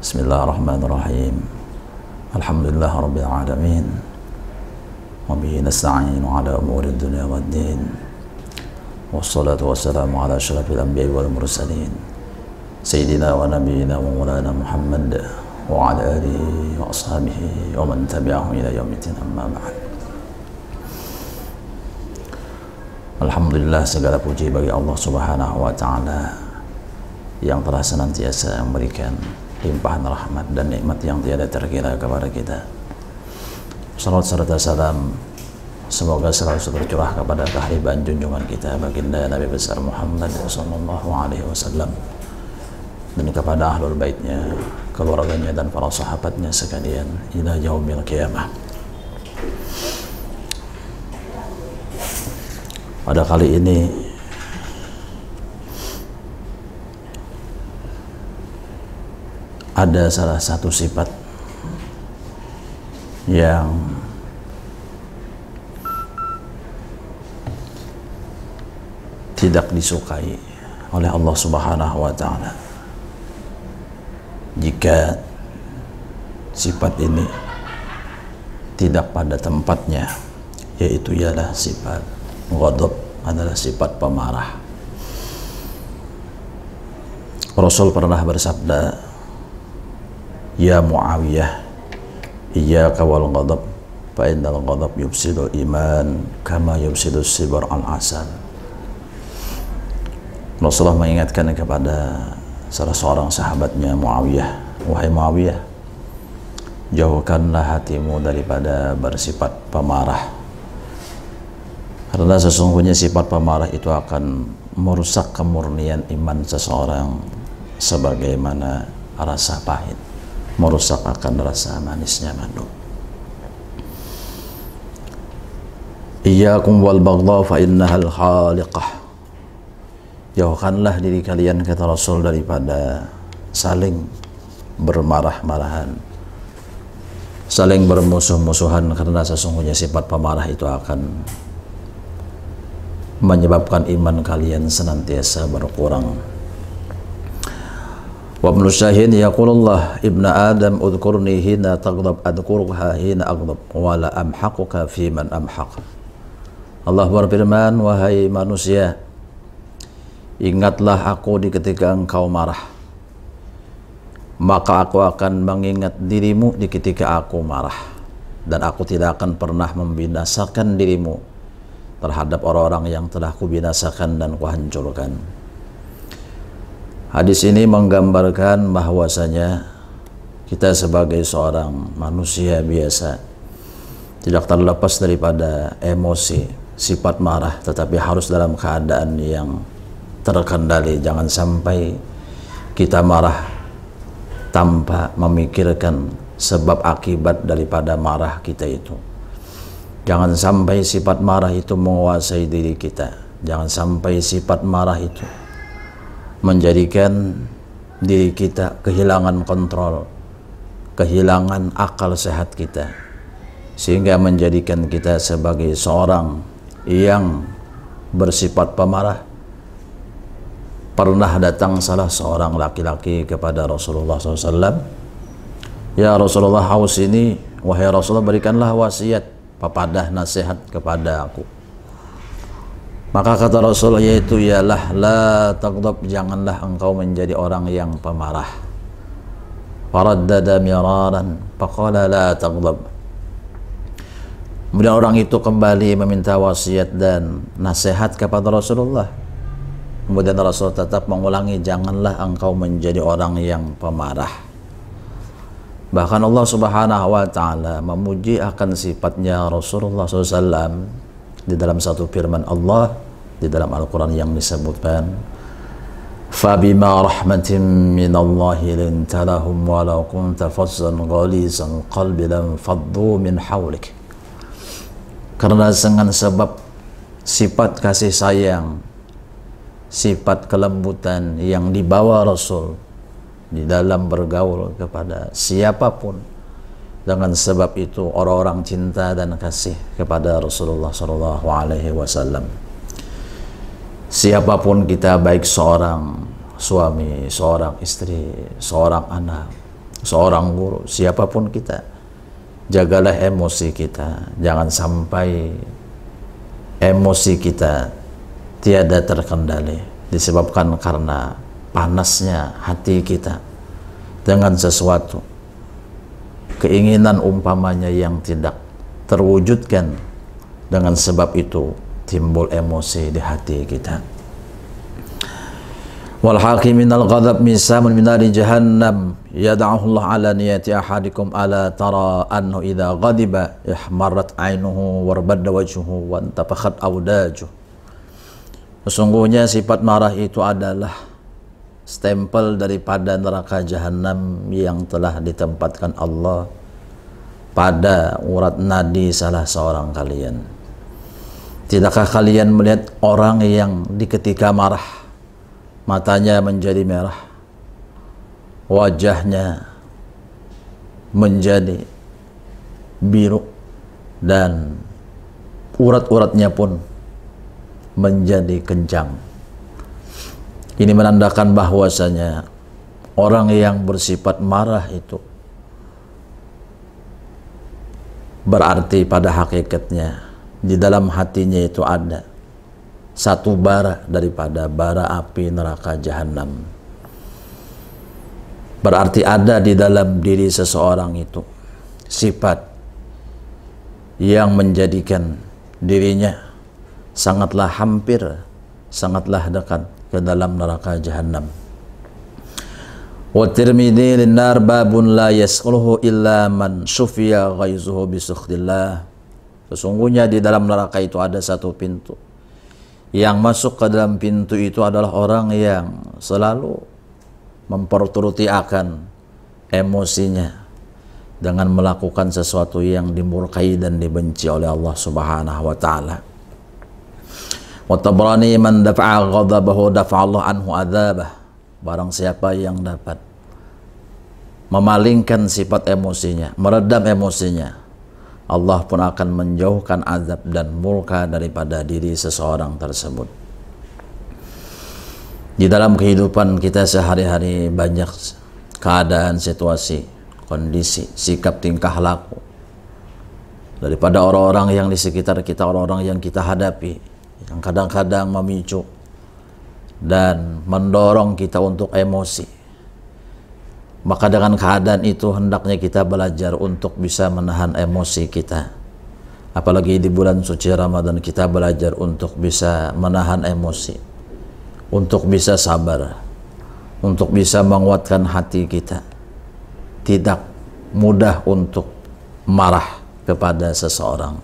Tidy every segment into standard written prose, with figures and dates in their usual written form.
Bismillahirrahmanirrahim. Alhamdulillah rabbil alamin. Wa bihi nasta'inu ala umuri dunya waddin. Wassalatu wassalamu ala asyrafil anbiya'i wal mursalin. Sayyidina wa nabiyyina wa maulana Muhammad wa ala alihi wa ashabihi wa man tabi'ahum ila yaumiddin, amma ba'd. Alhamdulillah, segala puji bagi Allah Subhanahu wa taala yang telah senantiasa memberikan limpahan rahmat dan nikmat yang tiada terkira kepada kita. Salawat serta salam semoga selalu tercurah kepada kehadiran junjungan kita baginda Nabi besar Muhammad sallallahu alaihi wasallam dan kepada ahlul baitnya, keluarganya dan para sahabatnya sekalian ila yaumil qiyamah. Pada kali ini ada salah satu sifat yang tidak disukai oleh Allah Subhanahu wa taala. Jika sifat ini tidak pada tempatnya, yaitu ialah sifat ghadab, adalah sifat pemarah. Rasul pernah bersabda, "Ya Muawiyah, iyyaka wal ghadab, fa innal ghadab yufsidul iman kama yufsidus sibar al asal." Rasulullah mengingatkan kepada salah seorang sahabatnya, Muawiyah, "Wahai Muawiyah, jauhkanlah hatimu daripada bersifat pemarah, karena sesungguhnya sifat pemarah itu akan merusak kemurnian iman seseorang sebagaimana rasa pahit merusak akan rasa manisnya madu." Iyyakum wal baghdha fa innahal khaliqah. Jauhkanlah diri kalian, kata Rasul, daripada saling bermarah-marahan, saling bermusuh-musuhan, karena sesungguhnya sifat pemarah itu akan menyebabkan iman kalian senantiasa berkurang. Wa ibnu Syahin yaqulullah, ibna Adam udhkurni hina taghdab adhkurha hina aghdab wa la amhaquka fi man amhaq. Allah berfirman, "Wahai manusia, ingatlah aku di ketika engkau marah, maka aku akan mengingat dirimu di ketika aku marah, dan aku tidak akan pernah membinasakan dirimu terhadap orang-orang yang telah kubinasakan dan kuhancurkan." Hadis ini menggambarkan bahwasanya kita sebagai seorang manusia biasa tidak terlepas daripada emosi, sifat marah, tetapi harus dalam keadaan yang terkendali. Jangan sampai kita marah tanpa memikirkan sebab akibat daripada marah kita itu. Jangan sampai sifat marah itu menguasai diri kita. Jangan sampai sifat marah itu menjadikan diri kita kehilangan kontrol, kehilangan akal sehat kita, sehingga menjadikan kita sebagai seorang yang bersifat pemarah. Pernah datang salah seorang laki-laki kepada Rasulullah SAW, "Ya Rasulullah, haus ini, wahai Rasulullah, berikanlah wasiat, papadah nasihat kepada aku." Maka kata Rasul, yaitu ialah la taghdab, janganlah engkau menjadi orang yang pemarah. Faraddada miraran faqala la taghdab. Kemudian orang itu kembali meminta wasiat dan nasihat kepada Rasulullah. Kemudian Rasul tetap mengulangi, janganlah engkau menjadi orang yang pemarah. Bahkan Allah Subhanahu wa taala memuji akan sifatnya Rasulullah SAW di dalam satu firman Allah di dalam Al-Quran yang disebutkan, "Fabima rahmatin minallahi linta lahum walau kunta fazzan ghalizal qalbi lam faddu min hawlik." Karena dengan sebab sifat kasih sayang, sifat kelembutan yang dibawa Rasul di dalam bergaul kepada siapapun, dengan sebab itu orang-orang cinta dan kasih kepada Rasulullah SAW. Siapapun kita, baik seorang suami, seorang istri, seorang anak, seorang guru, siapapun kita, jagalah emosi kita. Jangan sampai emosi kita tiada terkendali disebabkan karena panasnya hati kita dengan sesuatu keinginan umpamanya yang tidak terwujudkan. Dengan sebab itu timbul emosi di hati kita. Wal hakim minal ghadab misamun min nari jahannam yad'ahu Allah ala niyati ahadikum ala tara annahu idza ghadiba ihmarrat 'ainuhu warbadda wajhuhu wa antafakhat awdajuh. Sesungguhnya sifat marah itu adalah stempel daripada neraka jahanam yang telah ditempatkan Allah pada urat nadi salah seorang kalian. Tidakkah kalian melihat orang yang di ketika marah matanya menjadi merah, wajahnya menjadi biru, dan urat-uratnya pun menjadi kencang. Ini menandakan bahwasanya orang yang bersifat marah itu berarti pada hakikatnya di dalam hatinya itu ada satu bara daripada bara api neraka jahanam. Berarti ada di dalam diri seseorang itu sifat yang menjadikan dirinya sangatlah hampir, sangatlah dekat ke dalam neraka jahanam. Wa Tirmidzi linnar babun la yasquluhu illa man syufiya ghaizuhu bi sukhtillah. Sesungguhnya di dalam neraka itu ada satu pintu. Yang masuk ke dalam pintu itu adalah orang yang selalu memperturuti akan emosinya dengan melakukan sesuatu yang dimurkai dan dibenci oleh Allah Subhanahu wa taala. Wa Tabrani man dafa'a ghadabahu dafa'a Allah anhu adzabah. Barang siapa yang dapat memalingkan sifat emosinya, meredam emosinya, Allah pun akan menjauhkan azab dan murka daripada diri seseorang tersebut. Di dalam kehidupan kita sehari-hari banyak keadaan, situasi, kondisi, sikap, tingkah laku daripada orang-orang yang di sekitar kita, orang-orang yang kita hadapi, yang kadang-kadang memicu dan mendorong kita untuk emosi. Maka dengan keadaan itu hendaknya kita belajar untuk bisa menahan emosi kita. Apalagi di bulan suci Ramadan kita belajar untuk bisa menahan emosi, untuk bisa sabar, untuk bisa menguatkan hati kita. Tidak mudah untuk marah kepada seseorang.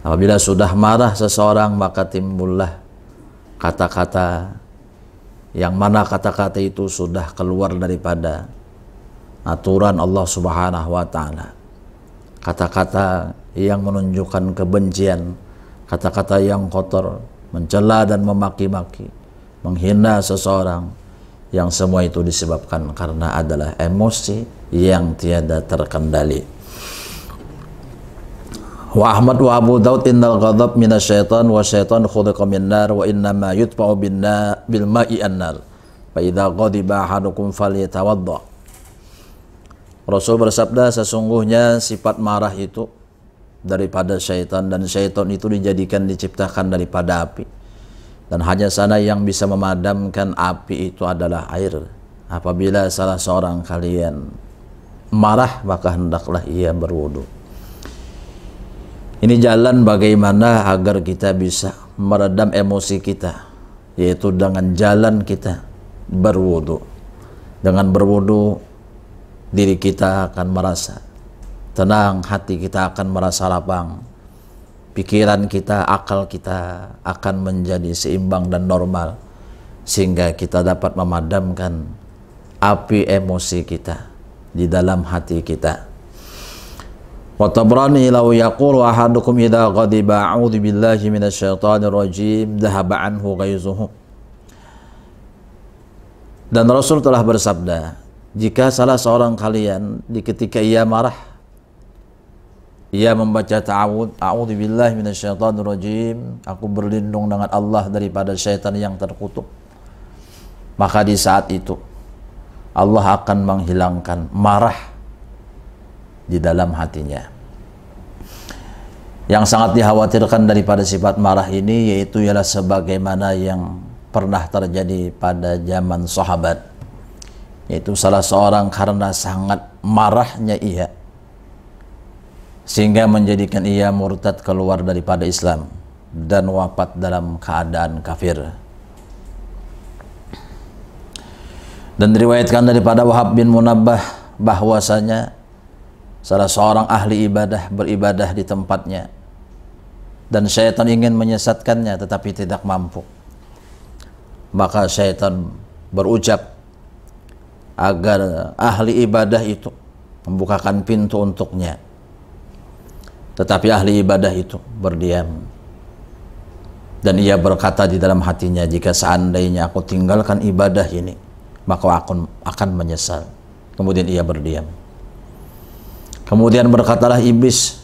Apabila sudah marah seseorang maka timbullah kata-kata yang mana kata-kata itu sudah keluar daripada aturan Allah Subhanahu wa taala. Kata-kata yang menunjukkan kebencian, kata-kata yang kotor, mencela dan memaki-maki, menghina seseorang, yang semua itu disebabkan karena adalah emosi yang tiada terkendali. Wa Ahmad wa Abu Daud innal ghadab minasyaitan wa syaitan khuliqa min nar wa innama yutfa'u bil ma'i an-nar fa idza ghadiba ahadukum falyatawadda. Rasul bersabda, sesungguhnya sifat marah itu daripada syaitan, dan syaitan itu diciptakan daripada api, dan hanya sana yang bisa memadamkan api itu adalah air. Apabila salah seorang kalian marah maka hendaklah ia berwudu. Ini jalan bagaimana agar kita bisa meredam emosi kita, yaitu dengan jalan kita berwudu. Dengan berwudu diri kita akan merasa tenang, hati kita akan merasa lapang, pikiran kita, akal kita akan menjadi seimbang dan normal, sehingga kita dapat memadamkan api emosi kita di dalam hati kita. Wa Tabrani law yaqulu ahadukum idza ghadiba a'udzu billahi minasyaitonir rajim dhahaba anhu ghaizuhu. Dan Rasul telah bersabda, jika salah seorang kalian di ketika ia marah, ia membaca ta'awudz, a'udzu billahi minasyaitonir rajim, aku berlindung dengan Allah daripada syaitan yang terkutuk, maka di saat itu Allah akan menghilangkan marah di dalam hatinya. Yang sangat dikhawatirkan daripada sifat marah ini yaitu ialah sebagaimana yang pernah terjadi pada zaman sahabat, yaitu salah seorang karena sangat marahnya ia sehingga menjadikan ia murtad keluar daripada Islam dan wafat dalam keadaan kafir. Dan diriwayatkan daripada Wahab bin Munabbah bahwasanya salah seorang ahli ibadah beribadah di tempatnya dan syaitan ingin menyesatkannya tetapi tidak mampu. Maka syaitan berucap agar ahli ibadah itu membukakan pintu untuknya. Tetapi ahli ibadah itu berdiam. Dan ia berkata di dalam hatinya, jika seandainya aku tinggalkan ibadah ini, maka aku akan menyesal. Kemudian ia berdiam. Kemudian berkatalah iblis,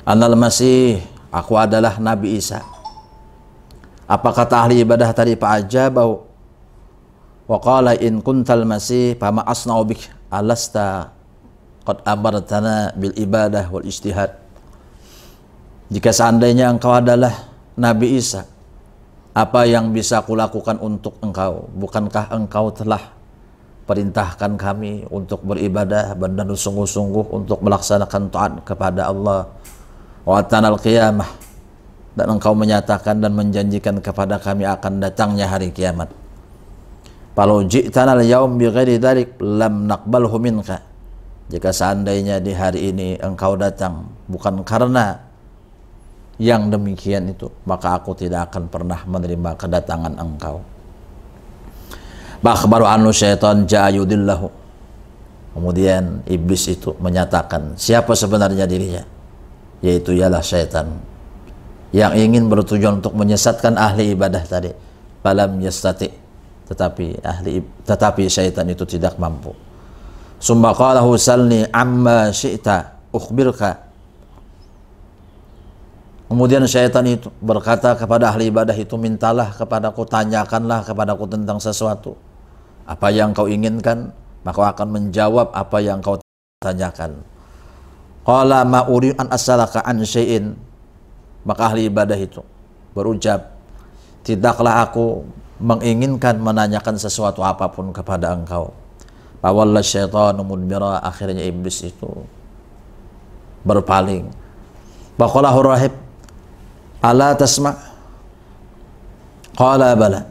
Anal Masih, aku adalah Nabi Isa. Apa kata ahli ibadah tadi? Fa'ajabahu wa qala in kuntal Masih fama asna'u bik alasta qad amartana bil ibadah wal ijtihad. Jika seandainya engkau adalah Nabi Isa, apa yang bisa kulakukan untuk engkau? Bukankah engkau telah perintahkan kami untuk beribadah dan sungguh-sungguh untuk melaksanakan taat kepada Allah, wa atanal qiyamah, dan engkau menyatakan dan menjanjikan kepada kami akan datangnya hari kiamat. Falau ji'tana al-yaum bighairi dzalik lam naqbalhu minka. Jika seandainya di hari ini engkau datang bukan karena yang demikian itu, maka aku tidak akan pernah menerima kedatangan engkau. Bakhbaru anu syaitan ja'ayudillahu. Kemudian iblis itu menyatakan siapa sebenarnya dirinya, yaitu ialah syaitan yang ingin bertujuan untuk menyesatkan ahli ibadah tadi. Falam yastati, tetapi syaitan itu tidak mampu. Summa qala salni amma syi'ta ukhbirka. Kemudian syaitan itu berkata kepada ahli ibadah itu, mintalah kepadaku, tanyakanlah kepadaku tentang sesuatu. Apa yang kau inginkan, maka akan menjawab apa yang kau tanyakan. Qala ma uridu an as'alaka an syai'in. Maka ahli ibadah itu berucap, tidaklah aku menginginkan menanyakan sesuatu apapun kepada engkau. Fawalla syaitanu mudbira. Akhirnya iblis itu berpaling. Baqalahu rahib, ala tasma'? Qala bala.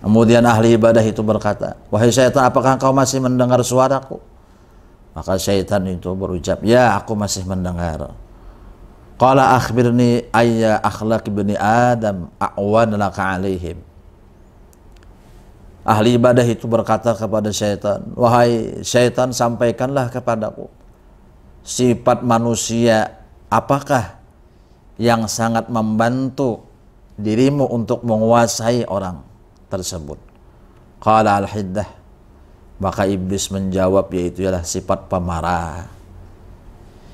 Kemudian ahli ibadah itu berkata, wahai syaitan, apakah engkau masih mendengar suaraku? Maka syaitan itu berucap, ya, aku masih mendengar. Qala akhbirni ayya akhlaq ibni Adam a'wan laka alaihim. Ahli ibadah itu berkata kepada syaitan, wahai syaitan, sampaikanlah kepadaku sifat manusia apakah yang sangat membantu dirimu untuk menguasai orang tersebut. Qala al-hiddah. Maka iblis menjawab, yaitu ialah sifat pemarah.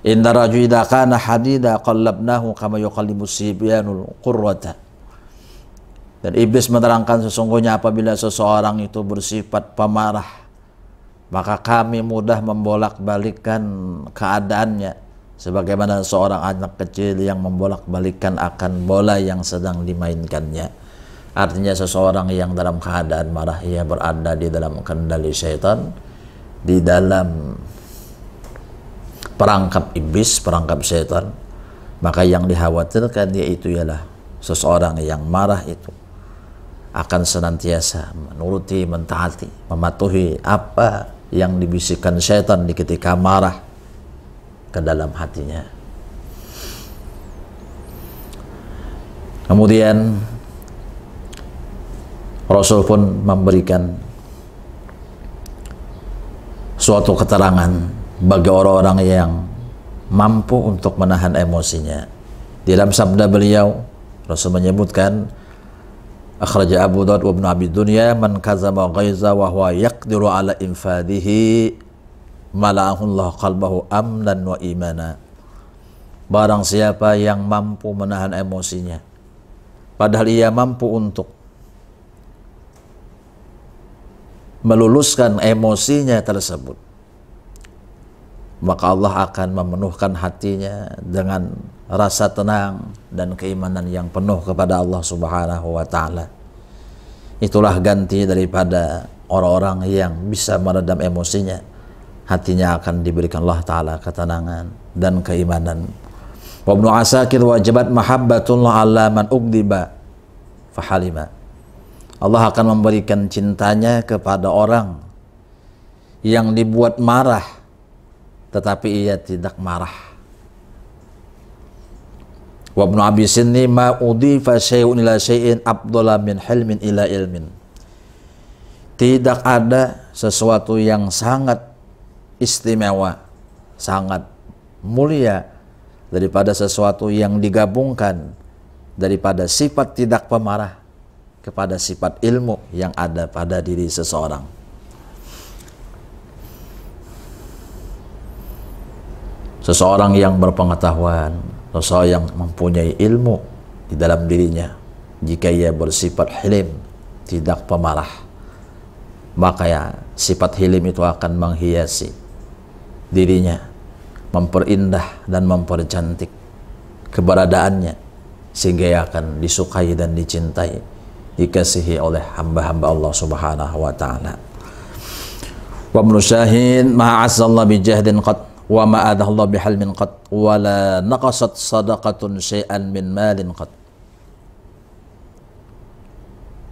Inna rajul idza kana hadida qallabnahu kama yuqallibu sibyanul qurrata. Dan iblis menerangkan sesungguhnya apabila seseorang itu bersifat pemarah, maka kami mudah membolak-balikkan keadaannya sebagaimana seorang anak kecil yang membolak-balikkan akan bola yang sedang dimainkannya. Artinya seseorang yang dalam keadaan marah, ia berada di dalam kendali syaitan, di dalam perangkap iblis, perangkap syaitan. Maka yang dikhawatirkan yaitu ialah seseorang yang marah itu akan senantiasa menuruti, mentaati, mematuhi apa yang dibisikkan syaitan di ketika marah ke dalam hatinya. Kemudian Rasul pun memberikan suatu keterangan bagi orang-orang yang mampu untuk menahan emosinya. Di dalam sabda beliau, Rasul menyebutkan, akhraja Abu Dawud wa Ibnu Abi Dunya, man kazama ghaiza wa huwa yaqdiru ala infadihi mala'ahullah qalbahu amnan wa imana. Barang siapa yang mampu menahan emosinya, padahal ia mampu untuk meluluskan emosinya tersebut, maka Allah akan memenuhkan hatinya dengan rasa tenang dan keimanan yang penuh kepada Allah Subhanahu wa taala. Itulah ganti daripada orang-orang yang bisa meredam emosinya. Hatinya akan diberikan Allah taala ketenangan dan keimanan. Wa Ibnu Asakir wajibat mahabbatullah ala man ugdiba fahalima. Allah akan memberikan cintanya kepada orang yang dibuat marah tetapi ia tidak marah. Wa Ibnu Abi Sinni ma udifa syai'un ila syai'in afdala min hilmin ila ilmin. Tidak ada sesuatu yang sangat istimewa, sangat mulia daripada sesuatu yang digabungkan daripada sifat tidak pemarah kepada sifat ilmu yang ada pada diri seseorang. Seseorang yang berpengetahuan, seseorang yang mempunyai ilmu di dalam dirinya, jika ia bersifat hilim, tidak pemarah, maka ya sifat hilim itu akan menghiasi dirinya, memperindah dan mempercantik keberadaannya, sehingga ia akan disukai dan dicintai, dikasihi oleh hamba-hamba Allah Subhanahu wa taala. Wa Ibnu Syahin ma'azzallahu bi jahdin qad wa ma'adallahu bi halmin qad wa la naqasat sadaqatun syai'an min malin qad.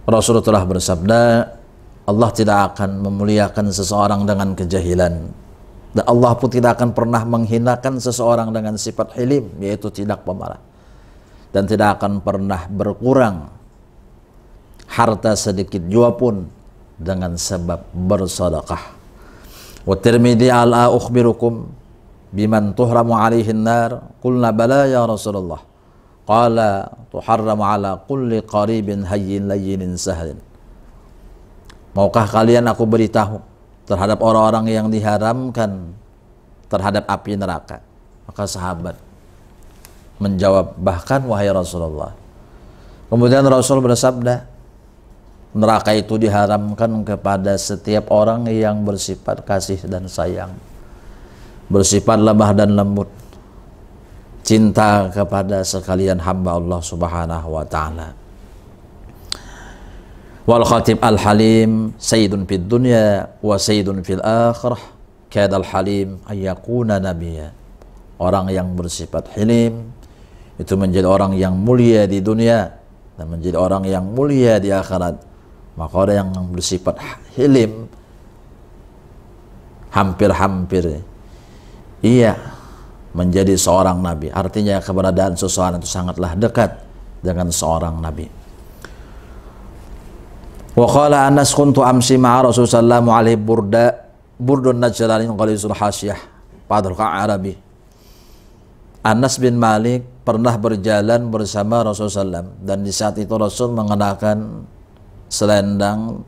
Rasulullah telah bersabda, Allah tidak akan memuliakan seseorang dengan kejahilan, dan Allah pun tidak akan pernah menghinakan seseorang dengan sifat hilim, yaitu tidak pemarah, dan tidak akan pernah berkurang harta sedikit jua pun dengan sebab bersedekah. Wa Tirmidzi ala ukhbirukum biman tuhramu alaihi nar, qulna bala ya Rasulullah, qala tuharramu ala kulli qaribin hayyin layyinin sahlin. Maukah kalian aku beritahu terhadap orang-orang yang diharamkan terhadap api neraka? Maka sahabat menjawab, bahkan wahai Rasulullah. Kemudian Rasul bersabda, neraka itu diharamkan kepada setiap orang yang bersifat kasih dan sayang, bersifat lemah dan lembut, cinta kepada sekalian hamba Allah Subhanahu wa taala. Wal khatib al-halim sayyidun fid dunya wa sayyidun fil akhirah, kadal halim ayyakuna nabiyya. Orang yang bersifat hilim itu menjadi orang yang mulia di dunia dan menjadi orang yang mulia di akhirat. Maka orang yang bersifat hilim hampir-hampir ia menjadi seorang nabi. Artinya keberadaan seseorang itu sangatlah dekat dengan seorang nabi. Wa qala Anas kuntu amsi ma'a Rasulullah sallallahu alaihi burdun najlanin qalisul hasyah padal Arabi. Anas bin Malik pernah berjalan bersama Rasulullah SAW, dan di saat itu Rasul mengenakan selendang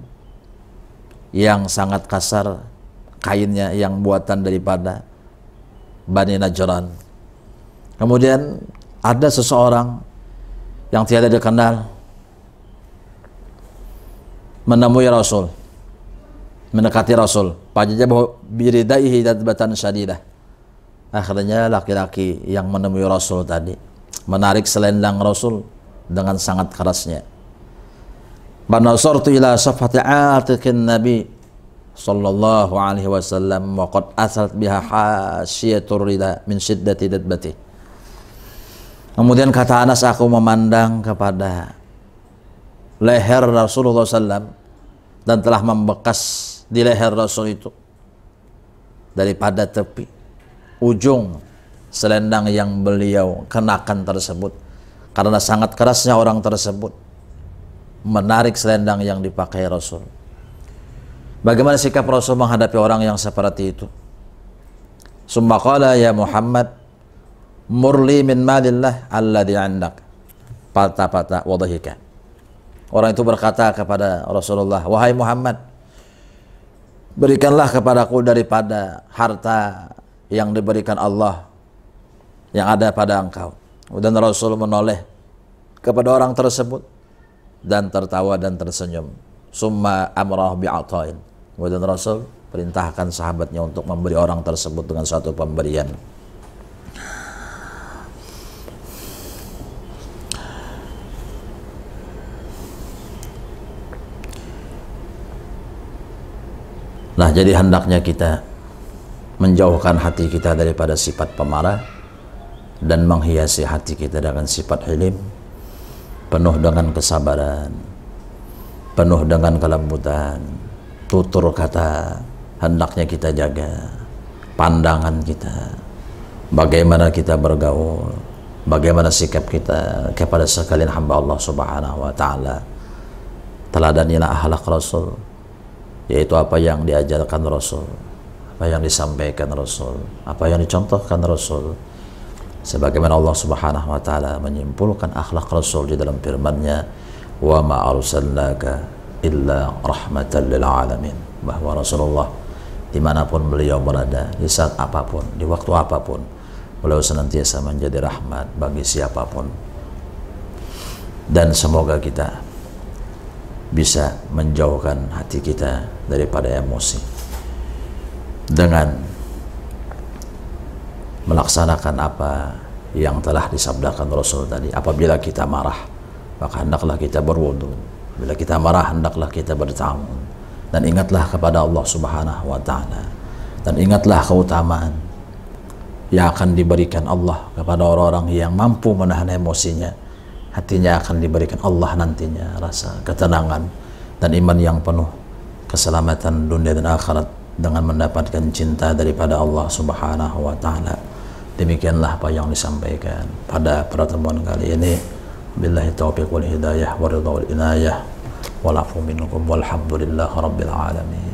yang sangat kasar, kainnya yang buatan daripada Bani Najran. Kemudian ada seseorang yang tiada dikenal menemui Rasul, mendekati Rasul, fajabahu biridaihi dadbatan syadidah. Akhirnya laki-laki yang menemui Rasul tadi menarik selendang Rasul dengan sangat kerasnya. Banasartu ila safhati atiqin Nabi sallallahu alaihi wasallam wa qad asrat biha hasyiyatur rida min shiddati dadbati. Kemudian kata Anas, aku memandang kepada leher Rasulullah SAW dan telah membekas di leher Rasul itu daripada tepi ujung selendang yang beliau kenakan tersebut, karena sangat kerasnya orang tersebut menarik selendang yang dipakai Rasul. Bagaimana sikap Rasul menghadapi orang yang seperti itu? Summa qala ya Muhammad murli min malillah alladhi andak patah wadahika. Orang itu berkata kepada Rasulullah, wahai Muhammad, berikanlah kepadaku daripada harta yang diberikan Allah yang ada pada engkau. Dan Rasul menoleh kepada orang tersebut dan tertawa dan tersenyum. Summa amrah bi'atain. Kemudian Rasul perintahkan sahabatnya untuk memberi orang tersebut dengan suatu pemberian. Nah, jadi hendaknya kita menjauhkan hati kita daripada sifat pemarah dan menghiasi hati kita dengan sifat hilim, penuh dengan kesabaran, penuh dengan kelembutan, tutur kata hendaknya kita jaga, pandangan kita, bagaimana kita bergaul, bagaimana sikap kita kepada sekalian hamba Allah Subhanahu wa taala. Teladanilah akhlak Rasul, yaitu apa yang diajarkan Rasul, apa yang disampaikan Rasul, apa yang dicontohkan Rasul. Sebagaimana Allah Subhanahu wa taala menyimpulkan akhlak Rasul di dalam firman-Nya, "Wa ma arsalnaka illa rahmatan lil alamin." Bahwa Rasulullah dimanapun beliau berada, di saat apapun, di waktu apapun, beliau senantiasa menjadi rahmat bagi siapapun. Dan semoga kita bisa menjauhkan hati kita daripada emosi dengan melaksanakan apa yang telah disabdakan Rasul tadi. Apabila kita marah, maka hendaklah kita berwudu. Bila kita marah, hendaklah kita bertamun. Dan ingatlah kepada Allah Subhanahu wa taala. Dan ingatlah keutamaan yang akan diberikan Allah kepada orang-orang yang mampu menahan emosinya. Hatinya akan diberikan Allah nantinya rasa ketenangan dan iman yang penuh, keselamatan dunia dan akhirat dengan mendapatkan cinta daripada Allah Subhanahu wa taala. Demikianlah apa yang disampaikan pada pertemuan kali ini. Billahi taufiq wal hidayah wa ridha wal inayah wal afu minkum walhamdulillahi rabbil alamin.